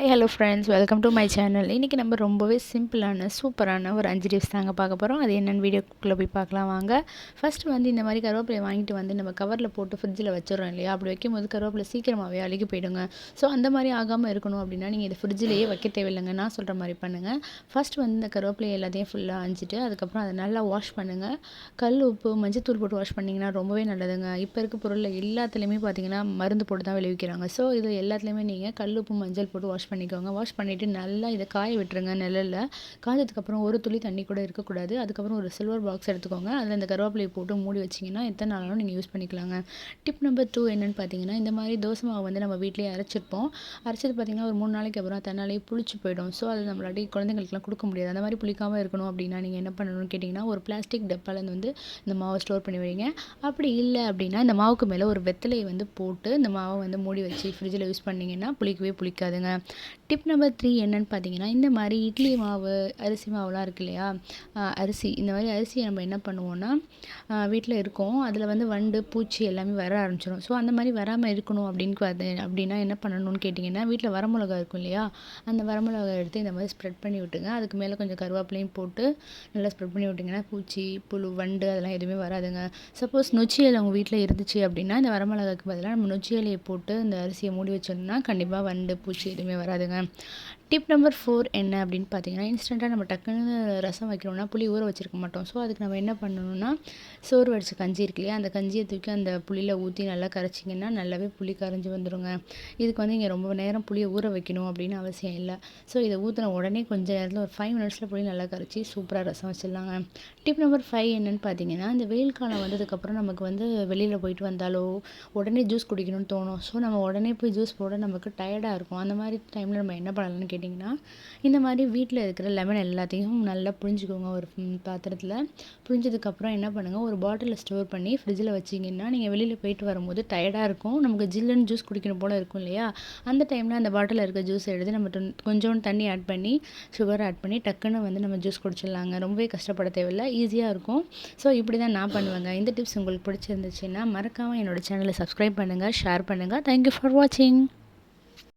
Hi hello friends, welcome to my channel. இன்றைக்கி நம்ம ரொம்பவே சிம்பிளான சூப்பரான ஒரு 5 டிப்ஸ் தாங்க பார்க்க போகிறோம். அது என்னென்னு வீடியோக்குள்ளே போய் பார்க்கலாம் வாங்க. ஃபஸ்ட்டு வந்து இந்த மாதிரி கருவேப்பிலையை வாங்கிட்டு வந்து நம்ம கவரில் போட்டு ஃப்ரிட்ஜில் வச்சிடறோம் இல்லையா? அப்படி வைக்கும்போது கருவேப்பிலை சீக்கிரமாகவே அழுகி போயிடுங்க. ஸோ அந்த மாதிரி ஆகாமல் இருக்கணும் அப்படின்னா நீங்கள் இதை ஃப்ரிட்ஜிலேயே வைக்க தேவையில்லைங்க. நான் சொல்கிற மாதிரி பண்ணுங்கள். ஃபஸ்ட் வந்து இந்த கருவேப்பிலையை எல்லாத்தையும் ஃபுல்லாக அஞ்சிட்டு அதுக்கப்புறம் அதை நல்லா வாஷ் பண்ணுங்கள். கல் உப்பு மஞ்சத்தூள் போட்டு வாஷ் பண்ணிங்கன்னா ரொம்பவே நல்லதுங்க. இப்போ இருக்க பொருளில் எல்லாத்துலேயுமே பார்த்தீங்கன்னா மருந்து போட்டு தான் விளைவிக்கிறாங்க. ஸோ இது எல்லாத்துலேயுமே நீங்கள் கல் உப்பு மஞ்சள் போட்டு வாஷ் பண்ணிக்கோங்க. வாஷ் பண்ணிவிட்டு நல்லா இதை காய விட்டுருங்க நிழலில். காய்ஞ்சதுக்கப்புறம் ஒரு துளி தண்ணி கூட இருக்கக்கூடாது. அதுக்கப்புறம் ஒரு சில்வர் பாக்ஸ் எடுத்துக்கோங்க. அதில் இந்த கருவேப்பிலையை போட்டு மூடி வச்சிங்கன்னா எத்தனை நாளாலும் நீங்கள் யூஸ் பண்ணிக்கலாங்க. டிப் நம்பர் 2 என்னென்னு பார்த்தீங்கன்னா, இந்த மாதிரி தோசை மாவு வந்து நம்ம வீட்டிலேயே அரைச்சிருப்போம். அரைச்சது பார்த்தீங்கன்னா ஒரு 3 நாளைக்கு அப்புறம் தன்னாலேயே புளிச்சு போயிடும். ஸோ அது நம்மளாட்டி குழந்தைங்களுக்குலாம் கொடுக்க முடியாது. அந்த மாதிரி புளிக்காமல் இருக்கணும் அப்படின்னா நீங்கள் என்ன பண்ணணும்னு கேட்டிங்கன்னா, ஒரு பிளாஸ்டிக் டப்பாவில் வந்து இந்த மாவை ஸ்டோர் பண்ணி வைங்க. அப்படி இல்லை அப்படின்னா இந்த மாவுக்கு மேலே ஒரு வெத்தலையை வந்து போட்டு இந்த மாவை வந்து மூடி வச்சு ஃப்ரிட்ஜில் யூஸ் பண்ணிங்கன்னா புளிக்கவே புளிக்காதுங்க. டிப் நம்பர் 3 என்னென்னு பார்த்தீங்கன்னா, இந்த மாதிரி இட்லி மாவு அரிசி மாவுலாம் இருக்கு இல்லையா? அரிசி இந்த மாதிரி அரிசியை நம்ம என்ன பண்ணுவோன்னா வீட்டில் இருக்கோம். அதில் வந்து வண்டு பூச்சி எல்லாமே வர ஆரம்பிச்சிடும். ஸோ அந்த மாதிரி வராமல் இருக்கணும் அப்படின்னா என்ன பண்ணணும்னு கேட்டிங்கன்னா, வீட்டில் வரமிளகா இருக்கும் இல்லையா? அந்த வரமிளகா எடுத்து இந்த மாதிரி ஸ்ப்ரெட் பண்ணி விட்டுங்க. அதுக்கு மேலே கொஞ்சம் கருவேப்பிலையும் போட்டு நல்லா ஸ்ப்ரெட் பண்ணி விட்டிங்கன்னா பூச்சி புழு வண்டு அதெல்லாம் எதுவுமே வராதுங்க. சப்போஸ் நொச்சி இலை உங்கள் வீட்டில் இருந்துச்சு அப்படின்னா இந்த வரமிளகாக்கு பதிலாக நம்ம நொச்சி இலையை போட்டு இந்த அரிசியை மூடி வச்சோம்னா கண்டிப்பாக வண்டு பூச்சி எதுவுமே வராதுங்க. டிப் நம்பர் 4 என்ன அப்படின்னு பார்த்தீங்கன்னா, இன்ஸ்டண்ட்டாக நம்ம டக்குன்னு ரசம் வைக்கணும்னா புளி ஊற வச்சிருக்க மாட்டோம். ஸோ அதுக்கு நம்ம என்ன பண்ணணும்னா, சோறு வடிச்ச கஞ்சி இருக்கு இல்லையா? அந்த கஞ்சியை தூக்கி அந்த புளியில் ஊற்றி நல்லா கரைச்சிங்கன்னா நல்லாவே புளி கரைஞ்சி வந்துடுங்க. இதுக்கு வந்து இங்கே ரொம்ப நேரம் புளியை ஊற வைக்கணும் அப்படின்னு அவசியம் இல்லை. ஸோ இதை ஊற்றின உடனே கொஞ்சம் நேரத்தில் ஒரு 5 மினிட்ஸில் புளி நல்லா கரைச்சி சூப்பராக ரசம் வச்சிடலாங்க. டிப் நம்பர் 5 என்னென்னு பார்த்தீங்கன்னா, இந்த வெயில் காலம் வந்ததுக்கப்புறம் நமக்கு வந்து வெளியில் போயிட்டு வந்தாலோ உடனே ஜூஸ் குடிக்கணும்னு தோணும். ஸோ நம்ம உடனே போய் ஜூஸ் போட நமக்கு டயர்டாக இருக்கும். அந்த மாதிரி டைமில் நம்ம என்ன பண்ணலாம்னு கேட்டிங்கன்னா, இந்த மாதிரி வீட்டில் இருக்கிற லெமன் எல்லாத்தையும் நல்லா புழிஞ்சிக்கோங்க ஒரு பாத்திரத்தில். புழிஞ்சதுக்கப்புறம் என்ன பண்ணுங்கள், ஒரு பாட்டிலில் ஸ்டோர் பண்ணி ஃப்ரிட்ஜில் வச்சிங்கன்னா நீங்கள் வெளியில் போயிட்டு வரும்போது டயர்டாக இருக்கும். நமக்கு ஜில்லுன்னு ஜூஸ் குடிக்கணும் போல் இருக்கும் இல்லையா? அந்த டைமில் அந்த பாட்டிலில் இருக்க ஜூஸை எடுத்து நம்ம கொஞ்சோண்டு தண்ணி ஆட் பண்ணி சுகர் ஆட் பண்ணி டக்குன்னு வந்து நம்ம ஜூஸ் குடிச்சிடலாங்க. ரொம்பவே கஷ்டப்பட தேவையில்லை, ஈஸியாக இருக்கும். ஸோ இப்படி தான் நான் பண்ணுவேங்க. இந்த டிப்ஸ் உங்களுக்கு பிடிச்சிருந்துச்சுன்னா மறக்காமல் என்னோடய சேனலை சப்ஸ்கிரைப் பண்ணுங்கள், ஷேர் பண்ணுங்கள். தேங்க்யூ ஃபார் வாட்சிங்.